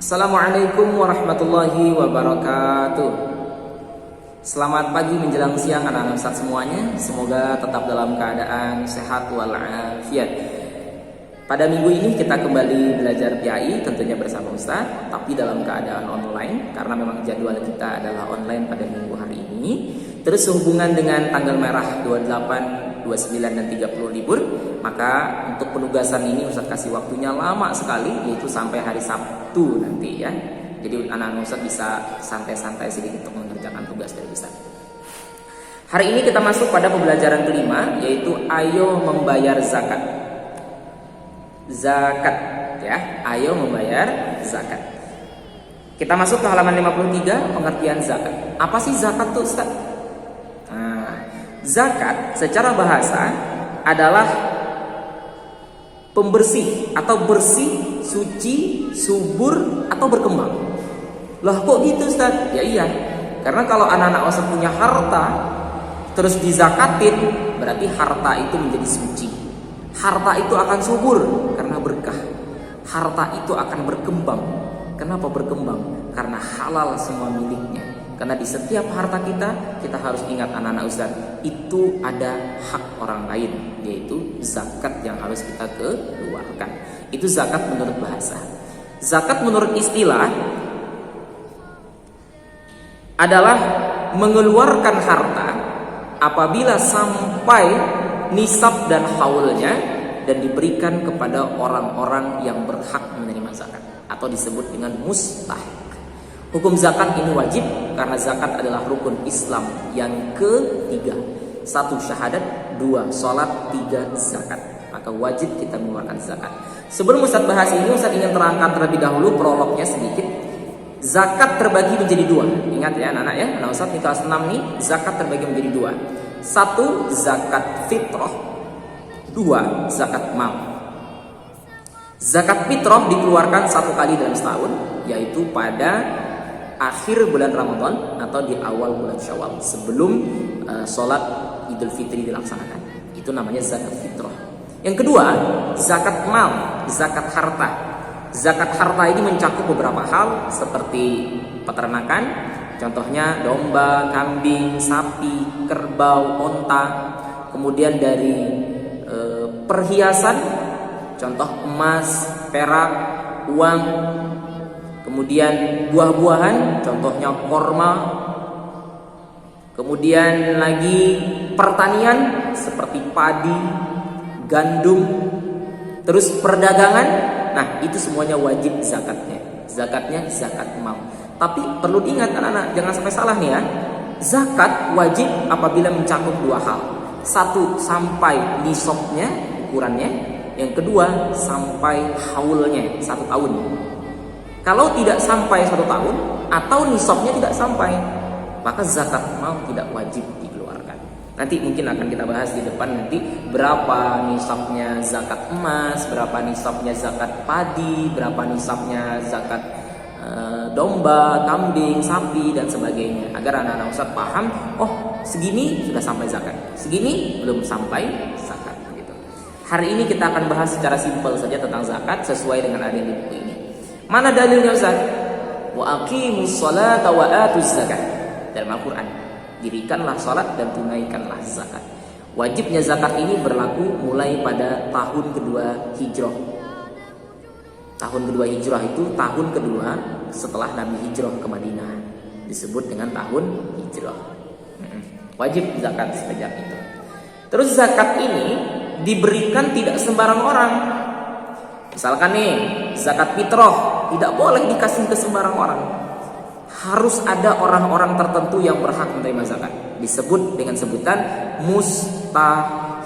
Assalamualaikum warahmatullahi wabarakatuh. Selamat pagi menjelang siang anak-anak Ustaz semuanya. Semoga tetap dalam keadaan sehat walafiat. Pada minggu ini kita kembali belajar PAI tentunya bersama Ustaz, tapi dalam keadaan online karena memang jadwal kita adalah online pada minggu hari ini. Terus sehubungan dengan tanggal merah 28, 29 dan 30 libur, maka untuk penugasan ini Ustaz kasih waktunya lama sekali, yaitu sampai hari Sabtu nanti ya. Jadi anak-anak Ustaz bisa santai-santai sedikit untuk mengerjakan tugas dari Ustaz. Hari ini kita masuk pada pembelajaran kelima, yaitu ayo membayar zakat. Zakat ya, ayo membayar zakat. Kita masuk ke halaman 53, pengertian zakat. Apa sih zakat tuh Ustaz? Zakat secara bahasa adalah pembersih atau bersih, suci, subur atau berkembang. Loh kok gitu Ustaz? Ya iya, karena kalau anak-anak Ustaz punya harta terus dizakatin, berarti harta itu menjadi suci. Harta itu akan subur karena berkah. Harta itu akan berkembang. Kenapa berkembang? Karena halal semua miliknya. Karena di setiap harta kita harus ingat anak-anak Ustaz, itu ada hak orang lain, yaitu zakat yang harus kita keluarkan. Itu zakat menurut bahasa. Zakat menurut istilah adalah mengeluarkan harta apabila sampai nisab dan haulnya dan diberikan kepada orang-orang yang berhak menerima zakat atau disebut dengan mustahik. Hukum zakat ini wajib karena zakat adalah rukun Islam yang ketiga. 1 syahadat, 2 sholat, 3 zakat. Maka wajib kita mengeluarkan zakat. Sebelum Ustaz bahas ini, Ustaz ingin terangkan terlebih dahulu prolognya sedikit. Zakat terbagi menjadi 2. Ingat ya anak-anak ya, anak Ustaz di kelas 6 nih, zakat terbagi menjadi 2. 1 zakat fitrah, 2 zakat mal. Zakat fitrah dikeluarkan 1 kali dalam setahun, yaitu pada akhir bulan Ramadan atau di awal bulan Syawal sebelum sholat Idul Fitri dilaksanakan. Itu namanya zakat fitrah. Yang kedua, zakat mal, zakat harta. Zakat harta ini mencakup beberapa hal seperti peternakan, contohnya domba, kambing, sapi, kerbau, onta. Kemudian dari perhiasan, contoh emas, perak, uang. Kemudian buah-buahan, contohnya korma. Kemudian lagi pertanian seperti padi, gandum. Terus perdagangan, nah itu semuanya wajib zakatnya. Zakatnya zakat mal. Tapi perlu diingat anak-anak, jangan sampai salah nih ya. Zakat wajib apabila mencakup 2 hal. 1 sampai nisabnya, ukurannya. Yang kedua sampai haulnya, 1 tahun. Kalau tidak sampai 1 tahun atau nisabnya tidak sampai, maka zakat mal tidak wajib dikeluarkan. Nanti mungkin akan kita bahas di depan nanti berapa nisabnya zakat emas, berapa nisabnya zakat padi, berapa nisabnya zakat domba, kambing, sapi dan sebagainya. Agar anak-anak Ustaz paham, oh segini sudah sampai zakat, segini belum sampai zakat gitu. Hari ini kita akan bahas secara simpel saja tentang zakat sesuai dengan ada di buku ini. Mana dalilnya Ustaz? Wa aqimus sholata wa atuz zakat. Dalam Al-Qur'an, dirikanlah salat dan tunaikanlah zakat. Wajibnya zakat ini berlaku mulai pada tahun kedua hijrah. Tahun kedua hijrah itu tahun kedua setelah Nabi hijrah ke Madinah. Disebut dengan tahun hijrah. Wajib zakat sejak itu. Terus zakat ini diberikan tidak sembarang orang. Misalkan nih, zakat fitrah tidak boleh dikasih ke sembarang orang. Harus ada orang-orang tertentu yang berhak menerima zakat. Disebut dengan sebutan mustahik.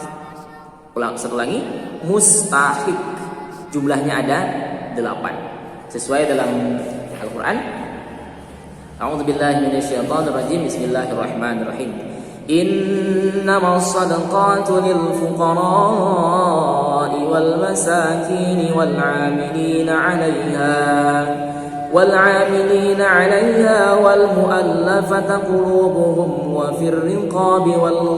Satu lagi, mustahik. Jumlahnya ada 8. Sesuai dalam Al-Quran. A'udzubillahi minasyaitonirrajim. Bismillahirrahmanirrahim. Innamas shadaqatu lil fuqara'i wal masakin wal 'amilina 'alayha wal mu'allafati qulubuhum wa fir riqabi wal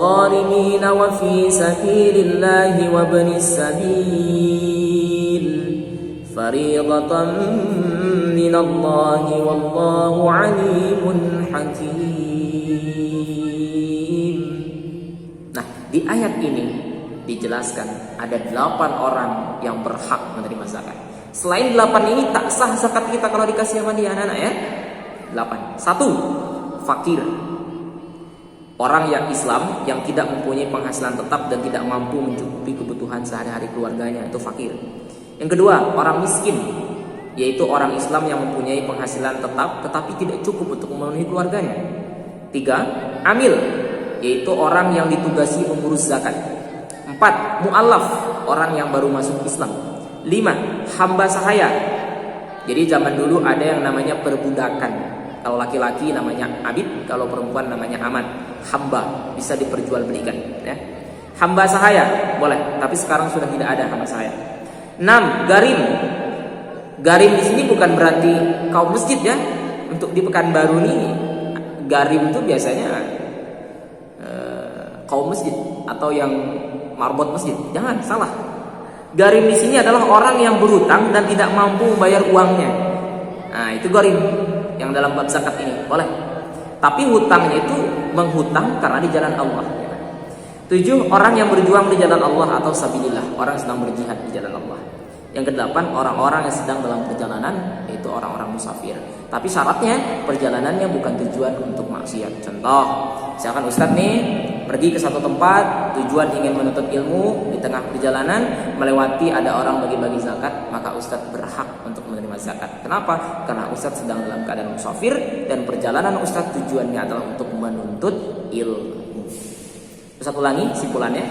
gharimin wa fi sabilillahi wa ibnis sabil fariidatan minallahi wallahu alimun hakim. Nah, di ayat ini dijelaskan ada 8 orang yang berhak menerima zakat. Selain 8 ini tak sah zakat kita kalau dikasih sama dia, anak-anak ya. 8. 1. Fakir. Orang yang Islam yang tidak mempunyai penghasilan tetap dan tidak mampu mencukupi kebutuhan sehari-hari keluarganya, itu fakir. Yang kedua, orang miskin, yaitu orang Islam yang mempunyai penghasilan tetap tetapi tidak cukup untuk memenuhi keluarganya. 3. Amil, yaitu orang yang ditugasi mengurus zakat. 4. Mu'allaf, orang yang baru masuk Islam. 5. Hamba sahaya. Jadi zaman dulu ada yang namanya perbudakan. Kalau laki-laki namanya abid, kalau perempuan namanya amat. Hamba, bisa diperjualbelikan ya. Hamba sahaya boleh, tapi sekarang sudah tidak ada hamba sahaya. 6. Garim. Garim di sini bukan berarti kaum masjid ya. Untuk di Pekanbaru nih, garim itu biasanya kaum masjid atau yang marbot masjid. Jangan salah. Garim di sini adalah orang yang berhutang dan tidak mampu membayar uangnya. Nah, itu garim yang dalam bab zakat ini boleh. Tapi hutangnya itu menghutang karena di jalan Allah. 7. Orang yang berjuang di jalan Allah atau sabilillah, orang yang sedang berjihad di jalan Allah. Yang ke-8, orang-orang yang sedang dalam perjalanan, yaitu orang-orang musafir. Tapi syaratnya perjalanannya bukan tujuan untuk maksiat. Contoh, misalkan Ustadz nih pergi ke satu tempat, tujuan ingin menuntut ilmu, di tengah perjalanan melewati ada orang bagi-bagi zakat, maka Ustadz berhak untuk menerima zakat. Kenapa? Karena Ustadz sedang dalam keadaan musafir dan perjalanan Ustadz tujuannya adalah untuk menuntut ilmu. Satu lagi simpulannya,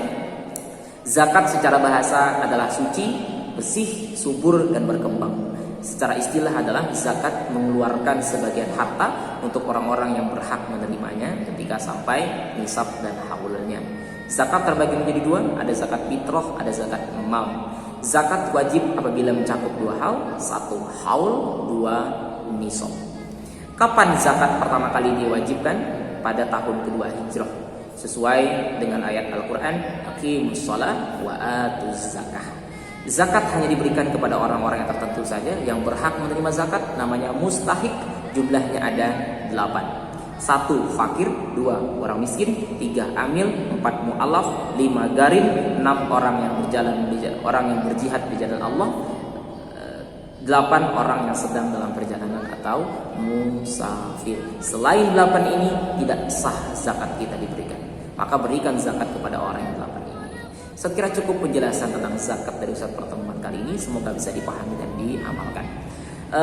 zakat secara bahasa adalah suci, bersih, subur, dan berkembang. Secara istilah adalah zakat mengeluarkan sebagian harta untuk orang-orang yang berhak menerimanya ketika sampai nisab dan haulnya. Zakat terbagi menjadi 2, ada zakat fitrah, ada zakat mal. Zakat wajib apabila mencakup 2 hal, 1 haul, 2 nisab. Kapan zakat pertama kali diwajibkan? Pada tahun kedua Hijrah. Sesuai dengan ayat Al-Quran, aqimus shalah wa atuz zakah. Zakat hanya diberikan kepada orang-orang yang tertentu saja yang berhak menerima zakat, namanya mustahik. Jumlahnya ada 8. 1. Fakir. 2. Orang miskin. 3. Amil. 4. Mu'allaf. 5. Garim. 6. Orang yang berjihad di jalan Allah. 8. Orang yang sedang dalam perjalanan atau musafir. Selain 8 ini tidak sah zakat kita diberikan. Maka berikan zakat kepada orang yang 8 ini. Saya kira cukup penjelasan tentang zakat dari Ustadz pertemuan kali ini. Semoga bisa dipahami dan diamalkan.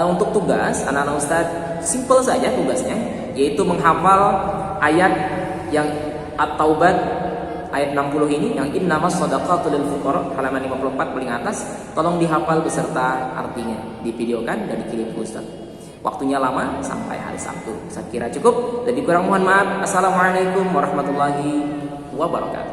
Untuk tugas anak-anak Ustadz, simple saja tugasnya, yaitu menghafal ayat yang At-Taubah ayat 60 ini, yang innamas shadaqatu lil fuqara, halaman 54 paling atas. Tolong dihafal beserta artinya, divideokan dan dikirim ke Ustadz. Waktunya lama, sampai hari Sabtu. Saya kira cukup. Lebih kurang mohon maaf. Assalamualaikum warahmatullahi wabarakatuh.